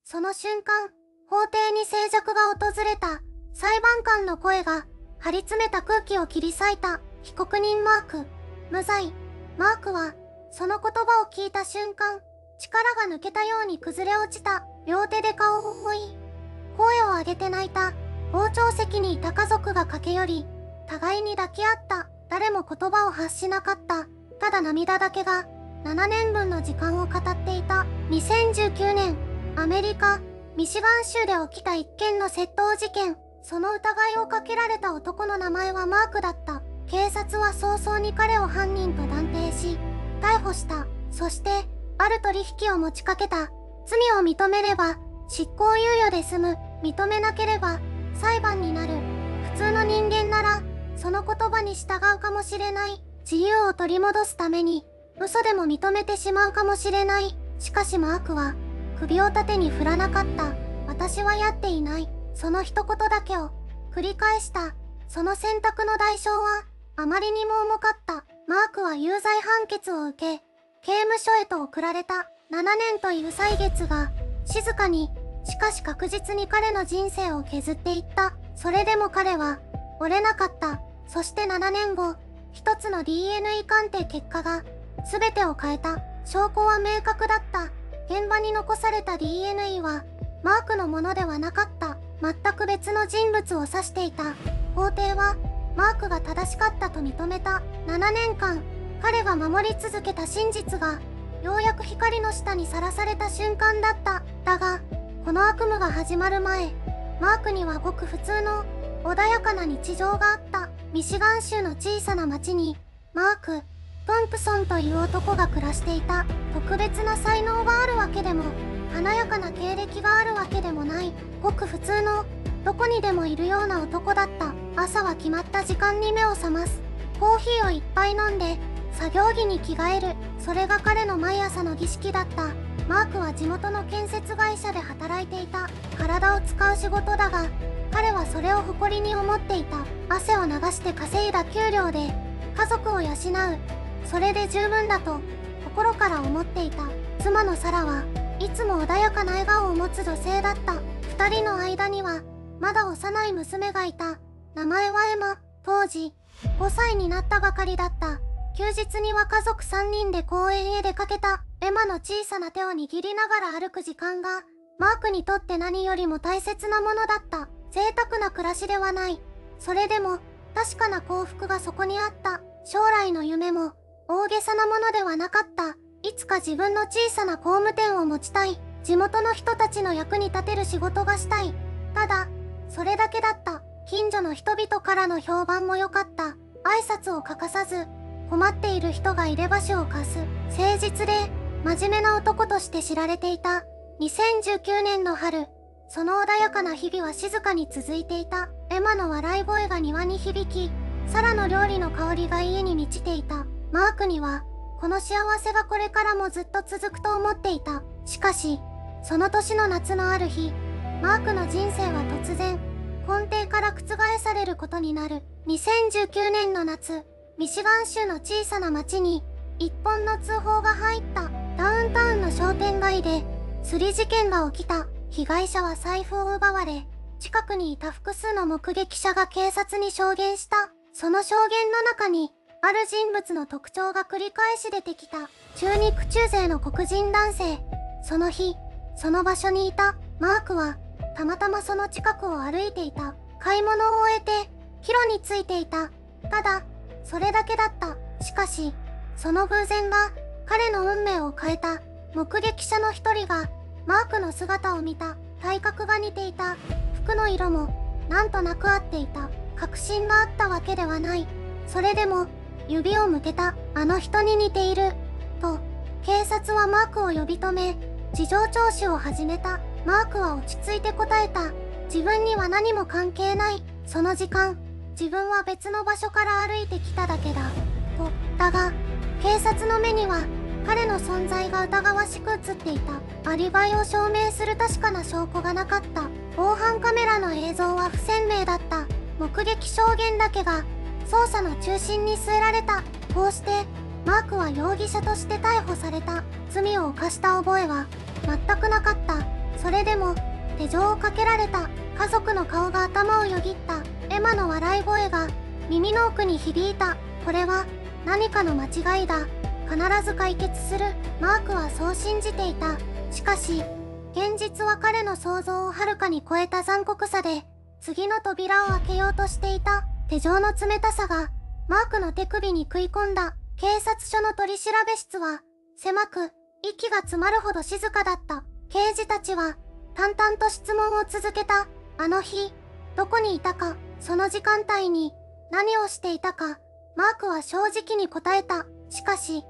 その瞬間、法廷に静寂が訪れた。裁判官の声が張り詰めた空気を切り裂いた。被告人マーク、無罪。マークはその言葉を聞いた瞬間、力が抜けたように崩れ落ちた。両手で顔を覆い、声を上げて泣いた。傍聴席にいた家族が駆け寄り、互いに抱き合った。誰も言葉を発しなかった。ただ涙だけが7年分の時間を語っていた。2019年、アメリカ、ミシガン州で起きた一件の窃盗事件。その疑いをかけられた男の名前はマークだった。警察は早々に彼を犯人と断定し、逮捕した。そして、ある取引を持ちかけた。罪を認めれば、執行猶予で済む。認めなければ、裁判になる。普通の人間なら、その言葉に従うかもしれない。自由を取り戻すために、嘘でも認めてしまうかもしれない。しかしマークは、首を縦に振らなかった。私はやっていない。その一言だけを繰り返した。その選択の代償はあまりにも重かった。マークは有罪判決を受け、刑務所へと送られた。7年という歳月が静かに、しかし確実に彼の人生を削っていった。それでも彼は折れなかった。そして7年後、一つの DNA 鑑定結果が全てを変えた。証拠は明確だった。現場に残された DNA はマークのものではなかった。全く別の人物を指していた。法廷はマークが正しかったと認めた。7年間彼が守り続けた真実がようやく光の下にさらされた瞬間だった。だがこの悪夢が始まる前、マークにはごく普通の穏やかな日常があった。ミシガン州の小さな町にマーク・トンプソンという男が暮らしていた。特別な才能があるわけでも華やかな経歴があるわけでもない、ごく普通のどこにでもいるような男だった。朝は決まった時間に目を覚ます。コーヒーをいっぱい飲んで作業着に着替える。それが彼の毎朝の儀式だった。マークは地元の建設会社で働いていた。体を使う仕事だが彼はそれを誇りに思っていた。汗を流して稼いだ給料で家族を養う、それで十分だと心から思っていた。妻のサラはいつも穏やかな笑顔を持つ女性だった。二人の間にはまだ幼い娘がいた。名前はエマ。当時5歳になったばかりだった。休日には家族3人で公園へ出かけた。エマの小さな手を握りながら歩く時間がマークにとって何よりも大切なものだった。贅沢な暮らしではない。それでも確かな幸福がそこにあった。将来の夢も大げさなものではなかった。いつか自分の小さな工務店を持ちたい。地元の人たちの役に立てる仕事がしたい。ただ、それだけだった。近所の人々からの評判も良かった。挨拶を欠かさず、困っている人がいれば手を貸す。誠実で、真面目な男として知られていた。2019年の春、その穏やかな日々は静かに続いていた。エマの笑い声が庭に響き、サラの料理の香りが家に満ちていた。マークには、この幸せがこれからもずっと続くと思っていた。しかし、その年の夏のある日、マークの人生は突然、根底から覆されることになる。2019年の夏、ミシガン州の小さな町に、一本の通報が入った。ダウンタウンの商店街で、スリ事件が起きた。被害者は財布を奪われ、近くにいた複数の目撃者が警察に証言した。その証言の中に、ある人物の特徴が繰り返し出てきた。中肉中背の黒人男性。その日、その場所にいたマークは、たまたまその近くを歩いていた。買い物を終えて、帰路についていた。ただ、それだけだった。しかし、その偶然が、彼の運命を変えた。目撃者の一人が、マークの姿を見た。体格が似ていた。服の色も、なんとなく合っていた。確信があったわけではない。それでも、指を向けた。あの人に似ている。と、警察はマークを呼び止め、事情聴取を始めた。マークは落ち着いて答えた。自分には何も関係ない。その時間、自分は別の場所から歩いてきただけだ。と、だが、警察の目には、彼の存在が疑わしく映っていた。アリバイを証明する確かな証拠がなかった。防犯カメラの映像は不鮮明だった。目撃証言だけが、捜査の中心に据えられた。こうして、マークは容疑者として逮捕された。罪を犯した覚えは、全くなかった。それでも、手錠をかけられた家族の顔が頭をよぎった。エマの笑い声が耳の奥に響いた。これは何かの間違いだ。必ず解決する。マークはそう信じていた。しかし、現実は彼の想像をはるかに超えた残酷さで、次の扉を開けようとしていた。手錠の冷たさが、マークの手首に食い込んだ。警察署の取調室は、狭く、息が詰まるほど静かだった。刑事たちは、淡々と質問を続けた。あの日、どこにいたか、その時間帯に、何をしていたか、マークは正直に答えた。しかし、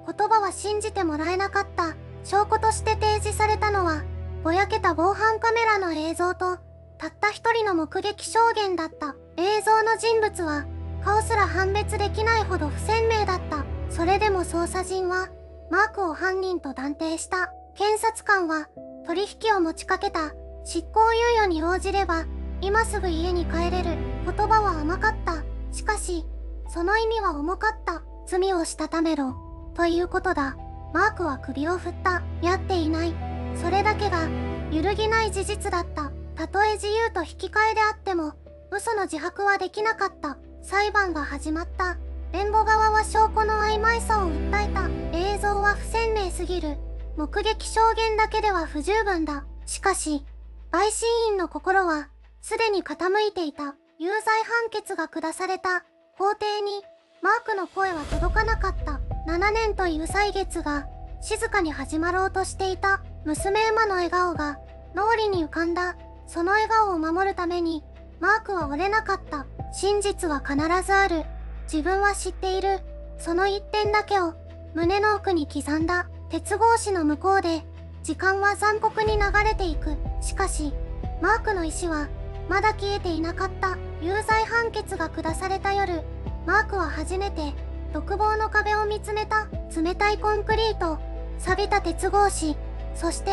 言葉は信じてもらえなかった。証拠として提示されたのは、ぼやけた防犯カメラの映像と、たった一人の目撃証言だった。映像の人物は、顔すら判別できないほど不鮮明だった。それでも捜査陣は、マークを犯人と断定した。検察官は、取引を持ちかけた。執行猶予に応じれば、今すぐ家に帰れる。言葉は甘かった。しかし、その意味は重かった。罪をしたためろ。ということだ。マークは首を振った。やっていない。それだけが、揺るぎない事実だった。たとえ自由と引き換えであっても、嘘の自白はできなかった。裁判が始まった。弁護側は証拠の曖昧さを訴えた。映像は不鮮明すぎる。目撃証言だけでは不十分だ。しかし、陪審員の心は、すでに傾いていた。有罪判決が下された。法廷に、マークの声は届かなかった。7年という歳月が、静かに始まろうとしていた。娘エマの笑顔が、脳裏に浮かんだ。その笑顔を守るために、マークは折れなかった。真実は必ずある。自分は知っている。その一点だけを、胸の奥に刻んだ。鉄格子の向こうで、時間は残酷に流れていく。しかし、マークの意志は、まだ消えていなかった。有罪判決が下された夜、マークは初めて、独房の壁を見つめた。冷たいコンクリート、錆びた鉄格子、そして、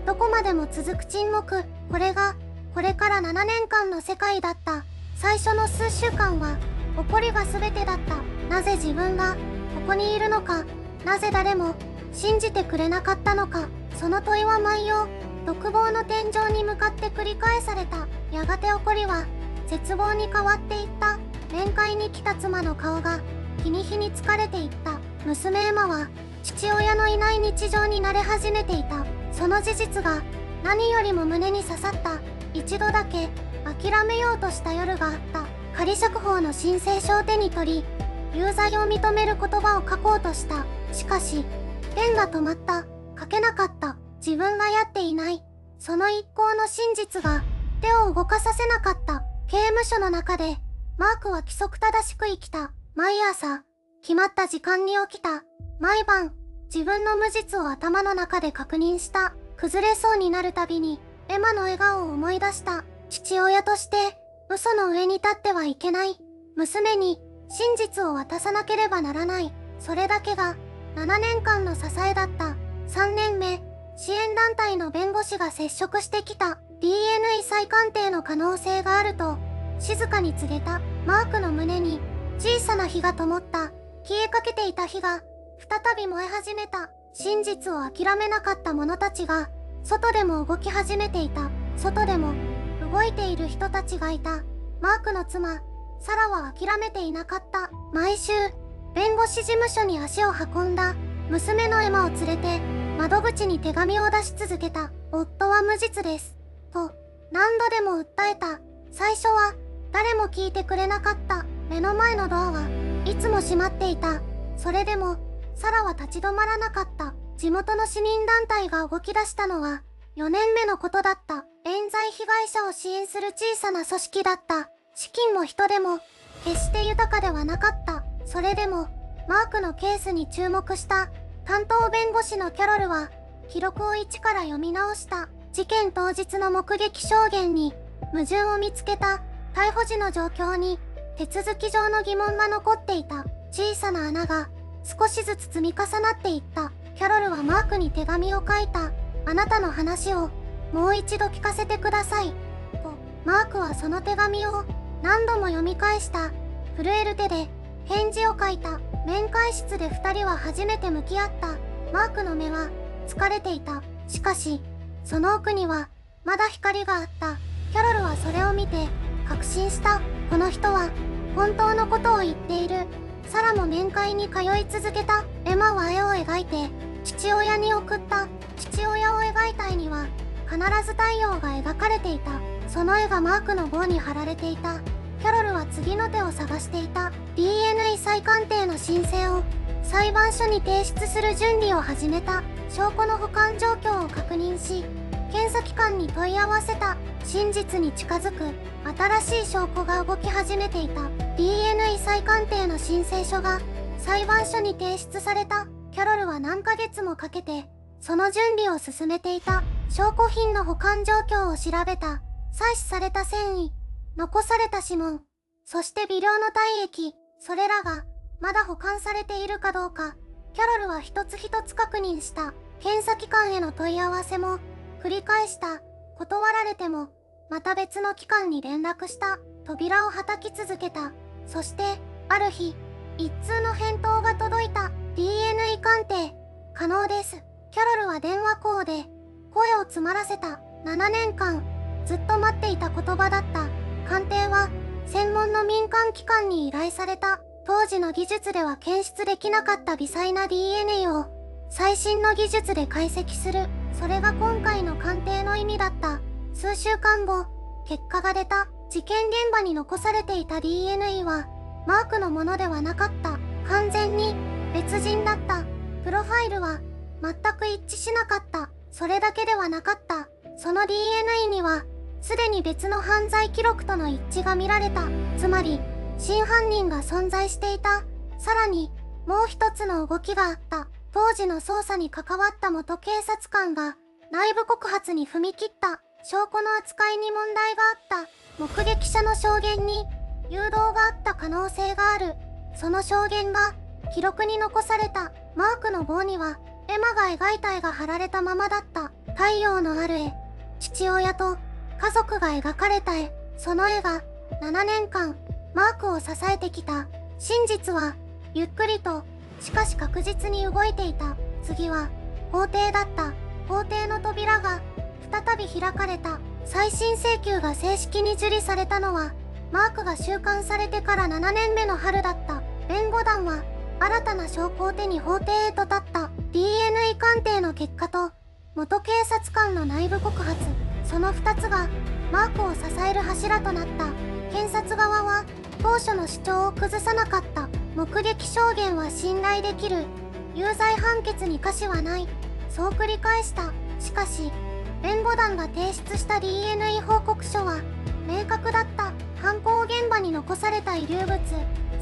どこまでも続く沈黙。これが、これから7年間の世界だった。最初の数週間は、怒りが全てだった。なぜ自分が、ここにいるのか、なぜ誰も、信じてくれなかったのか。その問いは毎夜、独房の天井に向かって繰り返された。やがて怒りは、絶望に変わっていった。面会に来た妻の顔が、日に日に疲れていった。娘エマは、父親のいない日常に慣れ始めていた。その事実が、何よりも胸に刺さった。一度だけ、諦めようとした夜があった。仮釈放の申請書を手に取り、有罪を認める言葉を書こうとした。しかし、ペンが止まった。書けなかった。自分がやっていない。その一行の真実が、手を動かさせなかった。刑務所の中で、マークは規則正しく生きた。毎朝、決まった時間に起きた。毎晩、自分の無実を頭の中で確認した。崩れそうになるたびに、エマの笑顔を思い出した。父親として、嘘の上に立ってはいけない。娘に、真実を渡さなければならない。それだけが、7年間の支えだった。3年目、支援団体の弁護士が接触してきた。DNA 再鑑定の可能性があると、静かに告げた。マークの胸に、小さな火が灯った。消えかけていた火が、再び燃え始めた。真実を諦めなかった者たちが、外でも動き始めていた。外でも、動いている人たちがいた。マークの妻、サラは諦めていなかった。毎週、弁護士事務所に足を運んだ。娘のエマを連れて、窓口に手紙を出し続けた。夫は無実です。と、何度でも訴えた。最初は、誰も聞いてくれなかった。目の前のドアはいつも閉まっていた。それでも、サラは立ち止まらなかった。地元の市民団体が動き出したのは、4年目のことだった。冤罪被害者を支援する小さな組織だった。資金も人でも、決して豊かではなかった。それでも、マークのケースに注目した担当弁護士のキャロルは、記録を一から読み直した。事件当日の目撃証言に、矛盾を見つけた。逮捕時の状況に、手続き上の疑問が残っていた。小さな穴が、少しずつ積み重なっていった。キャロルはマークに手紙を書いた。あなたの話を、もう一度聞かせてください。と、マークはその手紙を、何度も読み返した。震える手で、返事を書いた。面会室で2人は初めて向き合った。マークの目は、疲れていた。しかし、その奥には、まだ光があった。キャロルはそれを見て、確信した。この人は、本当のことを言っている。サラも面会に通い続けた。エマは絵を描いて、父親に送った。父親を描いた絵には、必ず太陽が描かれていた。その絵がマークの棒に貼られていた。キャロルは次の手を探していた。DNA 再鑑定の申請を裁判所に提出する準備を始めた。証拠の保管状況を確認し、検査機関に問い合わせた。真実に近づく新しい証拠が動き始めていた。 DNA 再鑑定の申請書が裁判所に提出された。キャロルは何ヶ月もかけてその準備を進めていた。証拠品の保管状況を調べた。採取された繊維、残された指紋、そして微量の体液、それらがまだ保管されているかどうか、キャロルは一つ一つ確認した。検査機関への問い合わせも繰り返した。断られてもまた別の機関に連絡した。扉を叩き続けた。そしてある日、一通の返答が届いた。 DNA 鑑定可能です。キャロルは電話口で声を詰まらせた。7年間ずっと待っていた言葉だった。鑑定は専門の民間機関に依頼された。当時の技術では検出できなかった微細な DNA を最新の技術で解析する。それが今回の鑑定の意味だった。数週間後、結果が出た。事件現場に残されていた DNA はマークのものではなかった。完全に別人だった。プロファイルは全く一致しなかった。それだけではなかった。その DNA にはすでに別の犯罪記録との一致が見られた。つまり真犯人が存在していた。さらにもう一つの動きがあった。当時の捜査に関わった元警察官が内部告発に踏み切った。証拠の扱いに問題があった。目撃者の証言に誘導があった可能性がある。その証言が記録に残された。マークの棒にはエマが描いた絵が貼られたままだった。太陽のある絵、父親と家族が描かれた絵。その絵が7年間マークを支えてきた。真実はゆっくりとしかし確実に動いていた。次は法廷だった。法廷の扉が再び開かれた。再審請求が正式に受理されたのはマークが収監されてから7年目の春だった。弁護団は新たな証拠を手に法廷へと立った。 DNA 鑑定の結果と元警察官の内部告発、その2つがマークを支える柱となった。検察側は当初の主張を崩さなかった。目撃証言は信頼できる。有罪判決に可視はない。そう繰り返した。しかし弁護団が提出した DNA 報告書は明確だった。犯行現場に残された遺留物、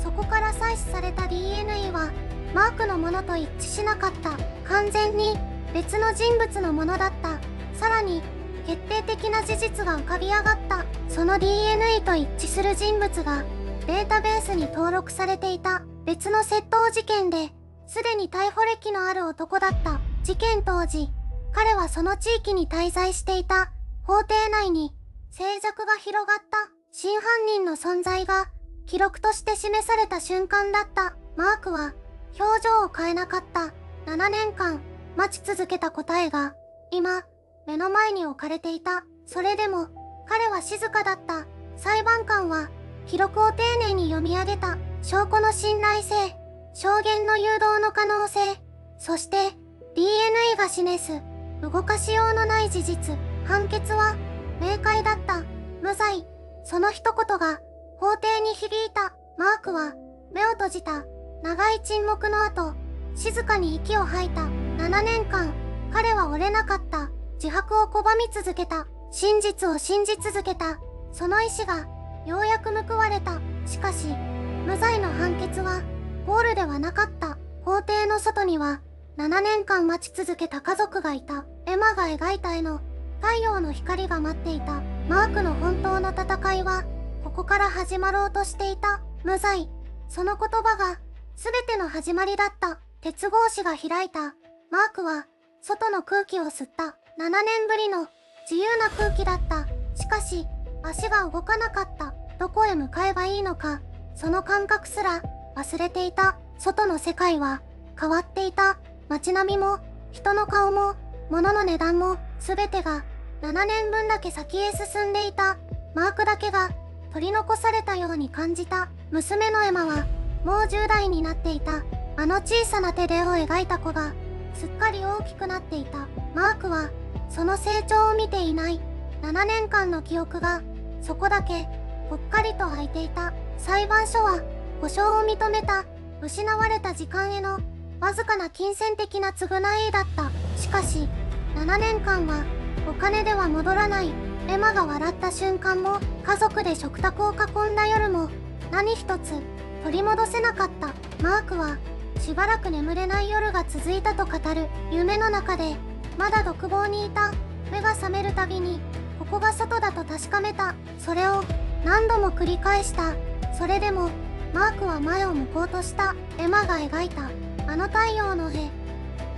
そこから採取された DNA はマークのものと一致しなかった。完全に別の人物のものだった。さらに決定的な事実が浮かび上がった。その DNA と一致する人物がデータベースに登録されていた。別の窃盗事件ですでに逮捕歴のある男だった。事件当時、彼はその地域に滞在していた。法廷内に静寂が広がった。真犯人の存在が記録として示された瞬間だった。マークは表情を変えなかった。7年間待ち続けた答えが今目の前に置かれていた。それでも彼は静かだった。裁判官は記録を丁寧に読み上げた。証拠の信頼性、証言の誘導の可能性、そして DNA が示す動かしようのない事実。判決は明快だった。無罪。その一言が法廷に響いた。マークは目を閉じた。長い沈黙の後、静かに息を吐いた。7年間彼は折れなかった。自白を拒み続けた。真実を信じ続けた。その意志がようやく報われた。しかし無罪の判決はゴールではなかった。法廷の外には7年間待ち続けた家族がいた。エマが描いた絵の太陽の光が待っていた。マークの本当の戦いはここから始まろうとしていた。無罪。その言葉が全ての始まりだった。鉄格子が開いた。マークは外の空気を吸った。7年ぶりの自由な空気だった。しかし足が動かなかった。どこへ向かえばいいのか、その感覚すら忘れていた。外の世界は変わっていた。街並みも人の顔も物の値段もすべてが7年分だけ先へ進んでいた。マークだけが取り残されたように感じた。娘のエマはもう10代になっていた。あの小さな手で絵を描いた子がすっかり大きくなっていた。マークはその成長を見ていない。7年間の記憶がそこだけぽっかりと空いていた。裁判所は保証を認めた。失われた時間へのわずかな金銭的な償いだった。しかし7年間はお金では戻らない。エマが笑った瞬間も家族で食卓を囲んだ夜も何一つ取り戻せなかった。マークはしばらく眠れない夜が続いたと語る。夢の中でまだ独房にいた。目が覚めるたびにここが外だと確かめた。それを何度も繰り返した。それでもマークは前を向こうとした。エマが描いたあの太陽の絵、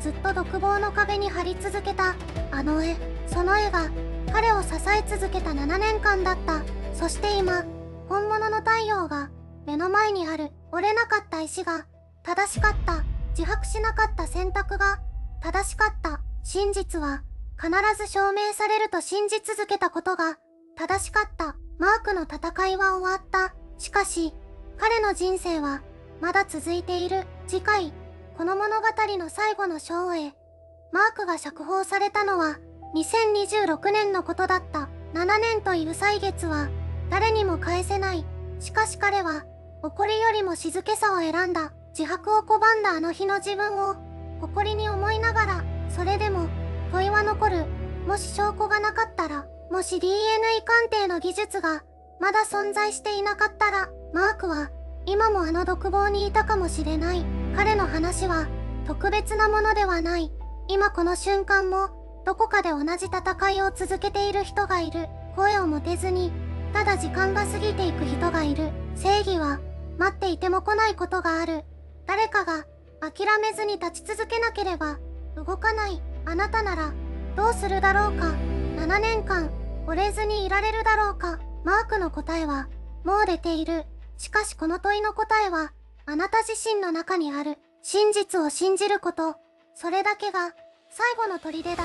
ずっと独房の壁に貼り続けたあの絵、その絵が彼を支え続けた7年間だった。そして今、本物の太陽が目の前にある。折れなかった石が正しかった。自白しなかった選択が正しかった。真実は必ず証明されると信じ続けたことが正しかった。マークの戦いは終わった。しかし、彼の人生はまだ続いている。次回、この物語の最後の章へ。マークが釈放されたのは2026年のことだった。7年という歳月は誰にも返せない。しかし彼は怒りよりも静けさを選んだ。自白を拒んだあの日の自分を誇りに思いながら、それでも問いは残る。もし証拠がなかったら、もし DNA 鑑定の技術がまだ存在していなかったら、マークは今もあの独房にいたかもしれない。彼の話は特別なものではない。今この瞬間もどこかで同じ戦いを続けている人がいる。声を持てずにただ時間が過ぎていく人がいる。正義は待っていても来ないことがある。誰かが諦めずに立ち続けなければ動かない。あなたならどうするだろうか。7年間折れずにいられるだろうか。マークの答えはもう出ている。しかしこの問いの答えはあなた自身の中にある。真実を信じること、それだけが最後の砦だ。